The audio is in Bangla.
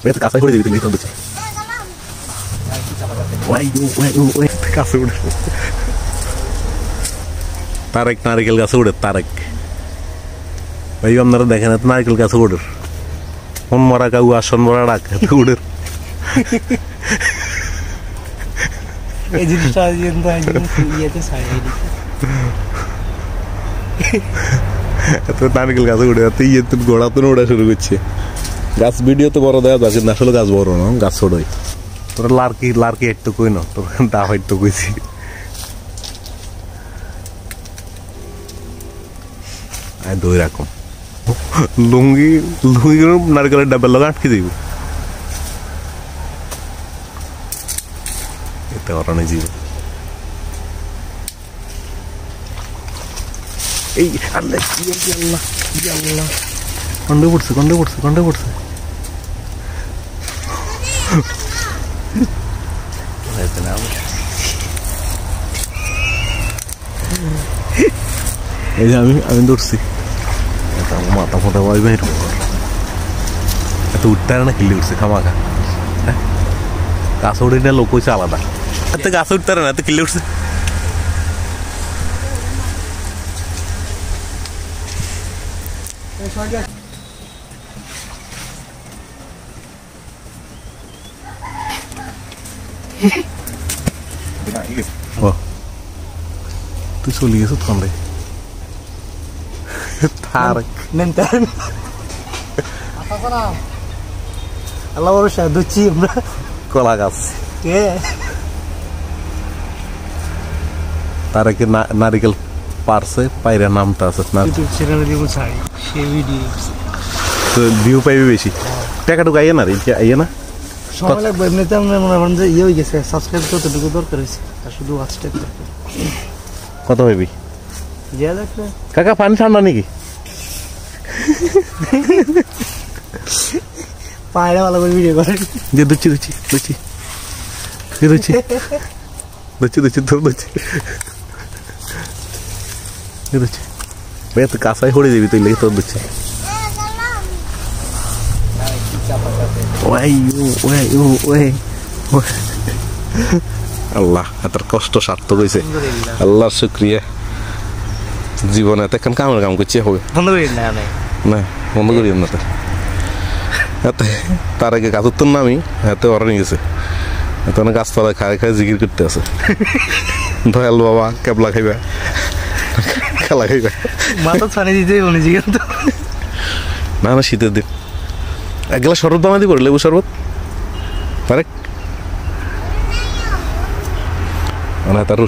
এটা কাছে করে দিবি তুমি তো বুঝছি ওই কাছে উঠে তারেক নারিকেল গাছে উঠে তারেক ভাই আপনারা দেখেন এত নারিকেল গাছে উঠে মন মরা কাউ আসন মরা ডাক উঠে এই জিনিসটা ইয়েতে এত নারিকেল গাছে উঠে এত ইয়ে গোড়া তো ওঠা শুরু করছে গাছ ভিডিও তো বড় দেওয়া যাচ্ছে না আসলে গাছ বড় না গাছ ছোটই তোরা লার্কি লার্কি একটু কই না তোর দা হয়তো কইছি দুই রকম লুঙ্গি লুঙ্গি নারকেলের ডাব্বা লগা আটকে দিব এতে অরানে জীব এই আল্লাহ আল্লাহ আল্লাহ কন্ডে পড়ছে কন্ডে পড়ছে কন্ডে পড়ছে এই যে আমি দৌড়ছি মাথা ফোটা বাই বাইর এত উঠতে না কিল্লি উঠছে খামাখা হ্যাঁ গাছ উঠে না লোক হয়েছে আলাদা এত গাছ উঠতে না এত কিল্লি উঠছে তুই চলে গেছো তখন রে তারেক আল্লাহ ভরসা দুচ্ছি আমরা কলা গাছ তারেকের নারিকেল পারছে পায়রা নামটা আছে ভিউ পাইবে বেশি টাকা টুকু আইয়ে না রে আইয়ে না সময় লাগবে এমনিতে আমরা মনে করেন যে ইয়ে হয়ে গেছে সাবস্ক্রাইব যতটুকু দরকার হয়েছে আর শুধু ওয়াচটা কত হইবি যা দেখবে কাকা পানি ঠান্ডা নাকি পায়রা ভালো করে ভিডিও করে যে দুচ্ছি দুচ্ছি দুচ্ছি দুচ্ছি দুচ্ছি দুচ্ছি তোর দুচ্ছি দুচ্ছি ভাই তো কাঁচাই হরে দিবি তুই লেগে তোর দুচ্ছি আল্লাহ এত কষ্ট সার্থক হয়েছে আল্লাহর শুক্রিয়া জীবনে এখন কামের কাম করছে হবে বন্ধ করি না না বন্ধ করি না তো এতে তার আগে গাছ উত্তর না আমি এতে ওরা নিয়ে গেছে এত গাছপালায় খায় খায় জিকির করতে আছে দয়াল বাবা কেবলা খাইবা খেলা খাইবা মাথা ছানি দিতে মনে জিজ্ঞাসা তো না না শীতের দিন এক গ্লাস শরবত বানা দিব লেবু শরবত তারেক মানে তার